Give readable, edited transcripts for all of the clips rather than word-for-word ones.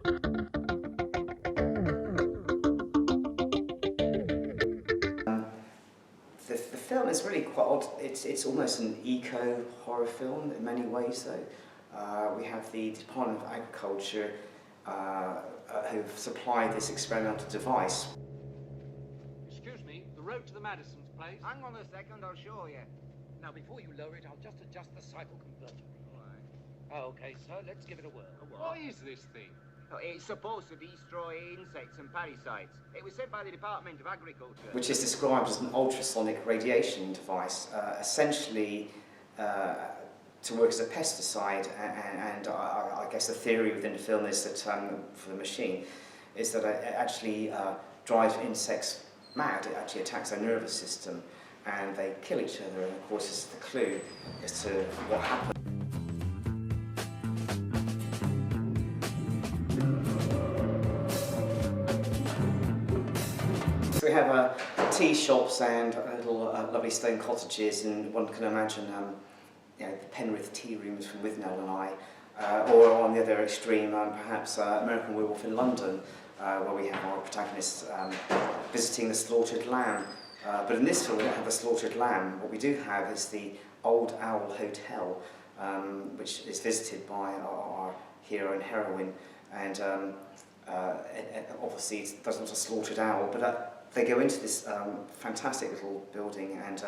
The film is really quite odd. It's almost an eco-horror film in many ways, though. We have the Department of Agriculture who've supplied this experimental device. Excuse me, the road to the Madisons, please. Hang on a second, I'll show you. Now, before you lower it, I'll just adjust the cycle converter. All right. Oh, okay, sir, let's give it a whirl. What is this thing? Oh, it's supposed to destroy insects and parasites. It was sent by the Department of Agriculture. Which is described as an ultrasonic radiation device, essentially to work as a pesticide, and I guess the theory within the film is that, for the machine, is that it actually drives insects mad. It actually attacks their nervous system, and they kill each other, and of course this is the clue as to what happened. So we have tea shops and little lovely stone cottages, and one can imagine the Penrith tea rooms from Withnell and I, or on the other extreme, perhaps American Werewolf in London, where we have our protagonists visiting the slaughtered lamb. But in this film we don't have the slaughtered lamb. What we do have is the Old Owl Hotel, which is visited by our hero and heroine, and obviously it doesn't have a slaughtered owl, but they go into this fantastic little building, and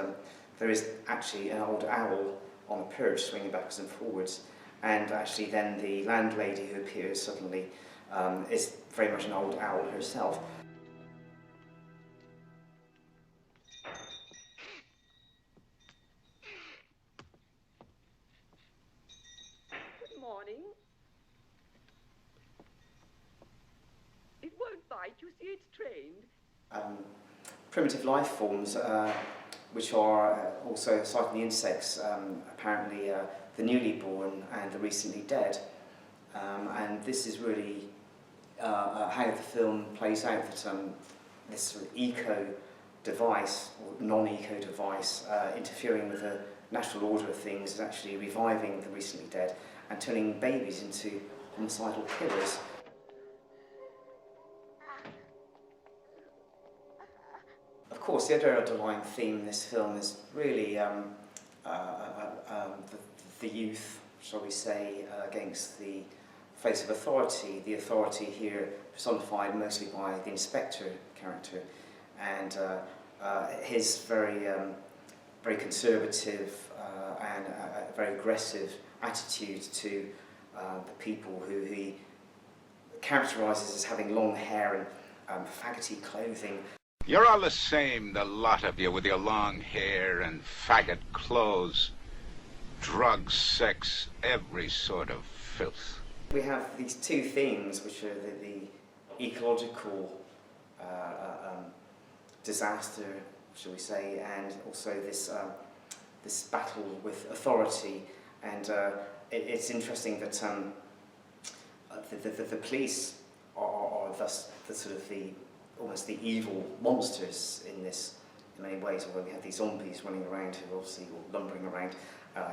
there is actually an old owl on a perch swinging backwards and forwards, and actually then the landlady who appears suddenly is very much an old owl herself. Good morning. It won't bite, you see, it's trained. Primitive life forms, which are also, aside from the insects, apparently the newly born and the recently dead. And this is really how the film plays out, that this sort of eco device, or non-eco device, interfering with the natural order of things, is actually reviving the recently dead and turning babies into homicidal killers. Of course, the other underlying theme in this film is really the youth, shall we say, against the face of authority. The authority here personified mostly by the inspector character, and his very conservative and very aggressive attitude to the people who he characterises as having long hair and faggoty clothing. You're all the same, the lot of you, with your long hair and faggot clothes. Drugs, sex, every sort of filth. We have these two themes, which are the ecological disaster, shall we say, and also this this battle with authority. And it's interesting that the police are thus the sort of almost the evil monsters in this, in many ways, although we have these zombies running around who are obviously lumbering around,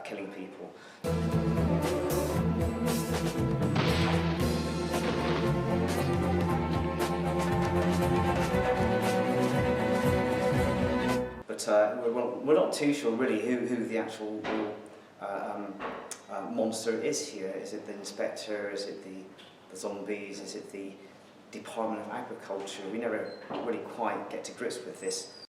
killing people. But we're not too sure really who the actual monster is here. Is it the inspector? Is it the zombies? Is it the Department of Agriculture? We never really quite get to grips with this.